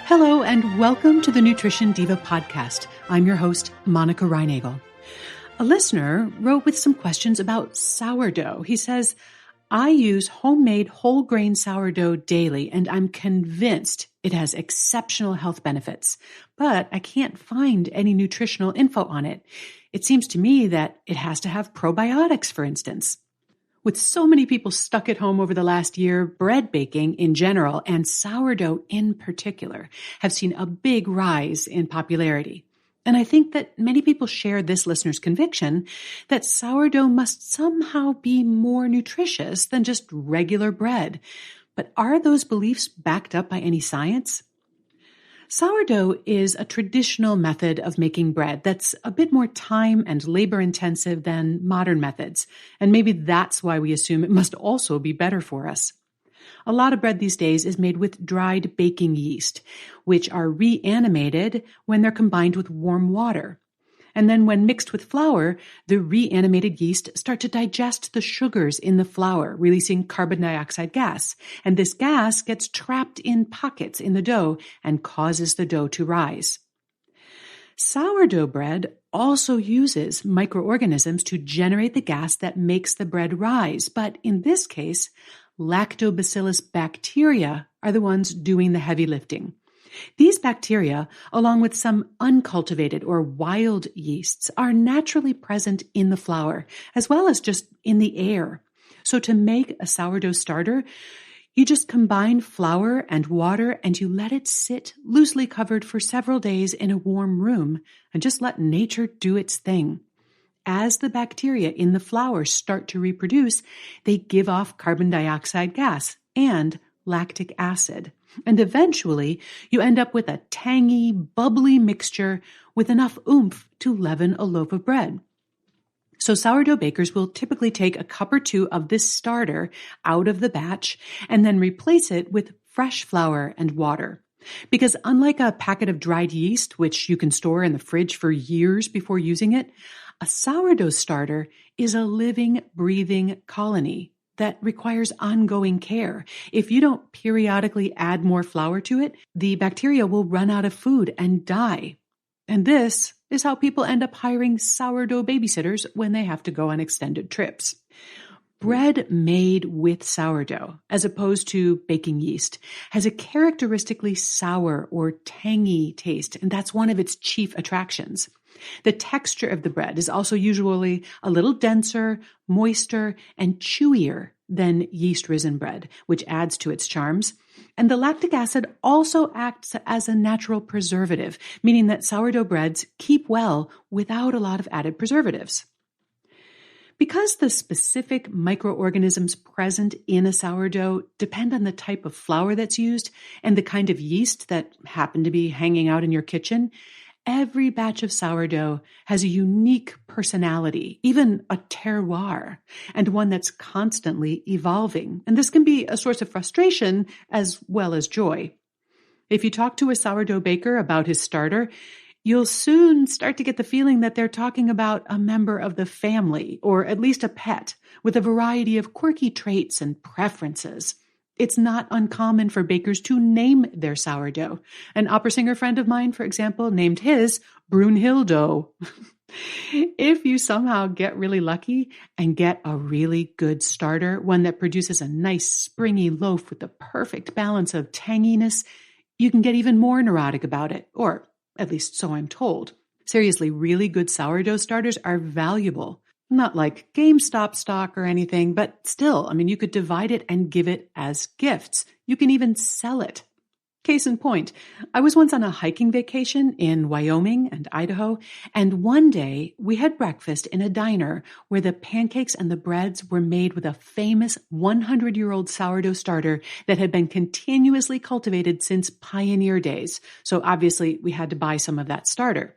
Hello, and welcome to the Nutrition Diva podcast. I'm your host, Monica Reinagel. A listener wrote with some questions about sourdough. He says, I use homemade whole grain sourdough daily, and I'm convinced it has exceptional health benefits, but I can't find any nutritional info on it. It seems to me that it has to have probiotics, for instance. With so many people stuck at home over the last year, bread baking in general and sourdough in particular have seen a big rise in popularity. And I think that many people share this listener's conviction that sourdough must somehow be more nutritious than just regular bread. But are those beliefs backed up by any science? Sourdough is a traditional method of making bread that's a bit more time and labor intensive than modern methods, and maybe that's why we assume it must also be better for us. A lot of bread these days is made with dried baking yeast, which are reanimated when they're combined with warm water. And then when mixed with flour, the reanimated yeast start to digest the sugars in the flour, releasing carbon dioxide gas. And this gas gets trapped in pockets in the dough and causes the dough to rise. Sourdough bread also uses microorganisms to generate the gas that makes the bread rise. But in this case, lactobacillus bacteria are the ones doing the heavy lifting. These bacteria, along with some uncultivated or wild yeasts, are naturally present in the flour, as well as just in the air. So to make a sourdough starter, you just combine flour and water and you let it sit loosely covered for several days in a warm room and just let nature do its thing. As the bacteria in the flour start to reproduce, they give off carbon dioxide gas and lactic acid. And eventually, you end up with a tangy, bubbly mixture with enough oomph to leaven a loaf of bread. So sourdough bakers will typically take a cup or two of this starter out of the batch and then replace it with fresh flour and water. Because unlike a packet of dried yeast, which you can store in the fridge for years before using it, a sourdough starter is a living, breathing colony that requires ongoing care. If you don't periodically add more flour to it, the bacteria will run out of food and die. And this is how people end up hiring sourdough babysitters when they have to go on extended trips. Bread made with sourdough, as opposed to baking yeast, has a characteristically sour or tangy taste, and that's one of its chief attractions. The texture of the bread is also usually a little denser, moister, and chewier than yeast-risen bread, which adds to its charms. And the lactic acid also acts as a natural preservative, meaning that sourdough breads keep well without a lot of added preservatives. Because the specific microorganisms present in a sourdough depend on the type of flour that's used and the kind of yeast that happen to be hanging out in your kitchen, every batch of sourdough has a unique personality, even a terroir, and one that's constantly evolving. And this can be a source of frustration as well as joy. If you talk to a sourdough baker about his starter, you'll soon start to get the feeling that they're talking about a member of the family, or at least a pet, with a variety of quirky traits and preferences. It's not uncommon for bakers to name their sourdough. An opera singer friend of mine, for example, named his Brunhildo. If you somehow get really lucky and get a really good starter, one that produces a nice springy loaf with the perfect balance of tanginess, you can get even more neurotic about it, or at least so I'm told. Seriously, really good sourdough starters are valuable. Not like GameStop stock or anything, but still, you could divide it and give it as gifts. You can even sell it. Case in point, I was once on a hiking vacation in Wyoming and Idaho, and one day we had breakfast in a diner where the pancakes and the breads were made with a famous 100-year-old sourdough starter that had been continuously cultivated since pioneer days. So obviously we had to buy some of that starter.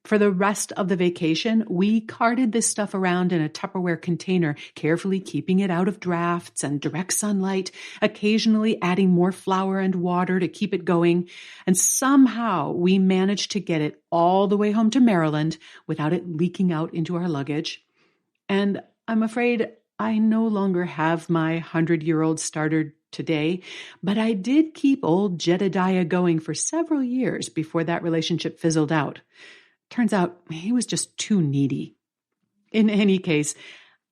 For the rest of the vacation, we carted this stuff around in a Tupperware container, carefully keeping it out of drafts and direct sunlight, occasionally adding more flour and water to keep it going. And somehow we managed to get it all the way home to Maryland without it leaking out into our luggage. And I'm afraid I no longer have my 100-year-old starter today, but I did keep old Jedediah going for several years before that relationship fizzled out. Turns out he was just too needy. In any case,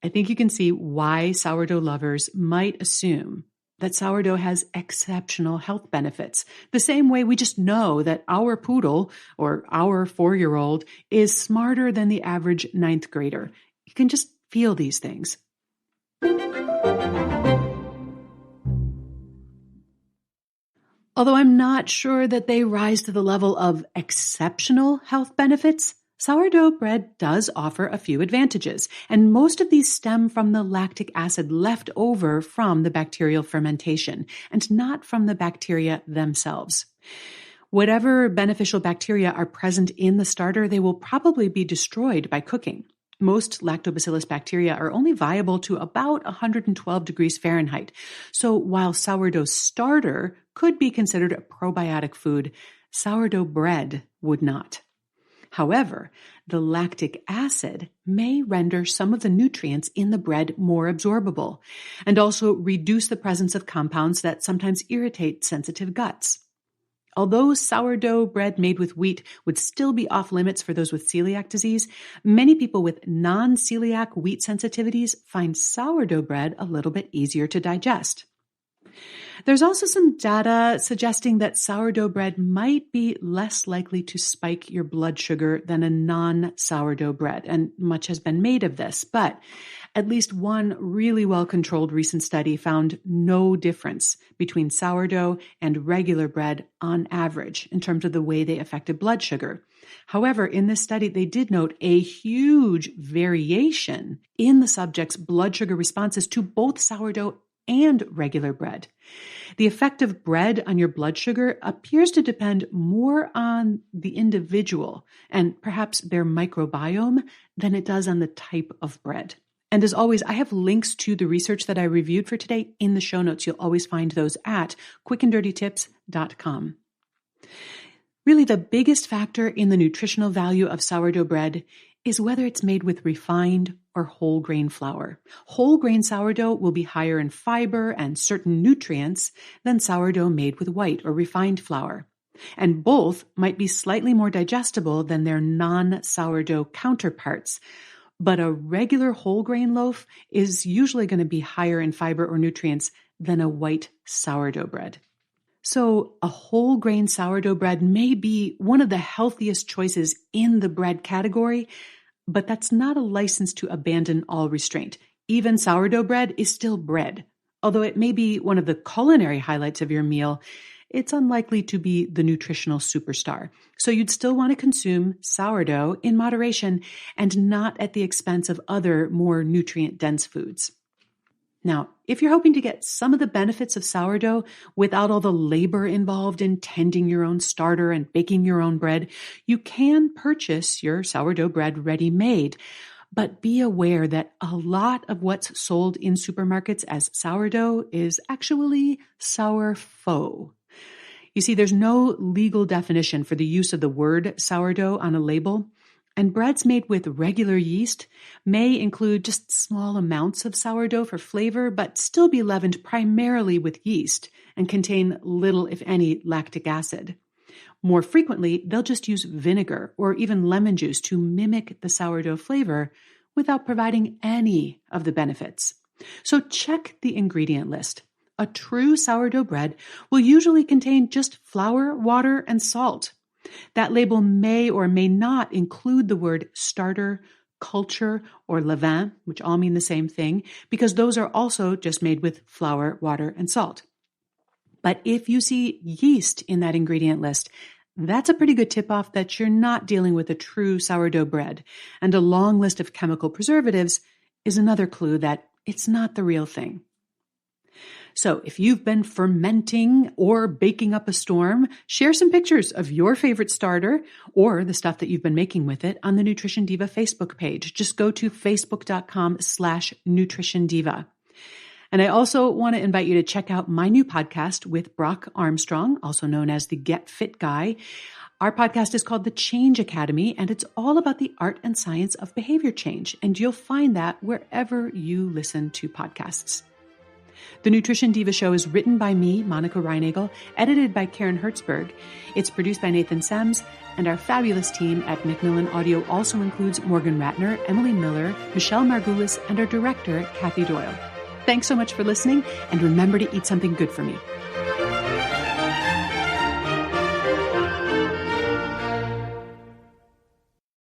I think you can see why sourdough lovers might assume that sourdough has exceptional health benefits, the same way we just know that our poodle or our 4-year-old is smarter than the average 9th grader. You can just feel these things. Although I'm not sure that they rise to the level of exceptional health benefits, sourdough bread does offer a few advantages, and most of these stem from the lactic acid left over from the bacterial fermentation, and not from the bacteria themselves. Whatever beneficial bacteria are present in the starter, they will probably be destroyed by cooking. Most lactobacillus bacteria are only viable to about 112 degrees Fahrenheit. So while sourdough starter could be considered a probiotic food, sourdough bread would not. However, the lactic acid may render some of the nutrients in the bread more absorbable and also reduce the presence of compounds that sometimes irritate sensitive guts. Although sourdough bread made with wheat would still be off limits for those with celiac disease, many people with non-celiac wheat sensitivities find sourdough bread a little bit easier to digest. There's also some data suggesting that sourdough bread might be less likely to spike your blood sugar than a non-sourdough bread, and much has been made of this, but at least one really well-controlled recent study found no difference between sourdough and regular bread on average in terms of the way they affected blood sugar. However, in this study, they did note a huge variation in the subjects' blood sugar responses to both sourdough and regular bread. The effect of bread on your blood sugar appears to depend more on the individual and perhaps their microbiome than it does on the type of bread. And as always, I have links to the research that I reviewed for today in the show notes. You'll always find those at quickanddirtytips.com. Really, the biggest factor in the nutritional value of sourdough bread is whether it's made with refined or whole grain flour. Whole grain sourdough will be higher in fiber and certain nutrients than sourdough made with white or refined flour. And both might be slightly more digestible than their non-sourdough counterparts. But a regular whole grain loaf is usually going to be higher in fiber or nutrients than a white sourdough bread. So a whole grain sourdough bread may be one of the healthiest choices in the bread category, but that's not a license to abandon all restraint. Even sourdough bread is still bread. Although it may be one of the culinary highlights of your meal, it's unlikely to be the nutritional superstar. So you'd still want to consume sourdough in moderation and not at the expense of other more nutrient-dense foods. Now, if you're hoping to get some of the benefits of sourdough without all the labor involved in tending your own starter and baking your own bread, you can purchase your sourdough bread ready-made. But be aware that a lot of what's sold in supermarkets as sourdough is actually sour faux. You see, there's no legal definition for the use of the word sourdough on a label, and breads made with regular yeast may include just small amounts of sourdough for flavor, but still be leavened primarily with yeast and contain little, if any, lactic acid. More frequently, they'll just use vinegar or even lemon juice to mimic the sourdough flavor without providing any of the benefits. So check the ingredient list. A true sourdough bread will usually contain just flour, water, and salt. That label may or may not include the word starter, culture, or levain, which all mean the same thing, because those are also just made with flour, water, and salt. But if you see yeast in that ingredient list, that's a pretty good tip-off that you're not dealing with a true sourdough bread. And a long list of chemical preservatives is another clue that it's not the real thing. So if you've been fermenting or baking up a storm, share some pictures of your favorite starter or the stuff that you've been making with it on the Nutrition Diva Facebook page. Just go to facebook.com/Nutrition Diva. And I also want to invite you to check out my new podcast with Brock Armstrong, also known as the Get Fit Guy. Our podcast is called The Change Academy, and it's all about the art and science of behavior change. And you'll find that wherever you listen to podcasts. The Nutrition Diva Show is written by me, Monica Reinagel, edited by Karen Hertzberg. It's produced by Nathan Sams, and our fabulous team at Macmillan Audio also includes Morgan Ratner, Emily Miller, Michelle Margulis, and our director, Kathy Doyle. Thanks so much for listening, and remember to eat something good for me.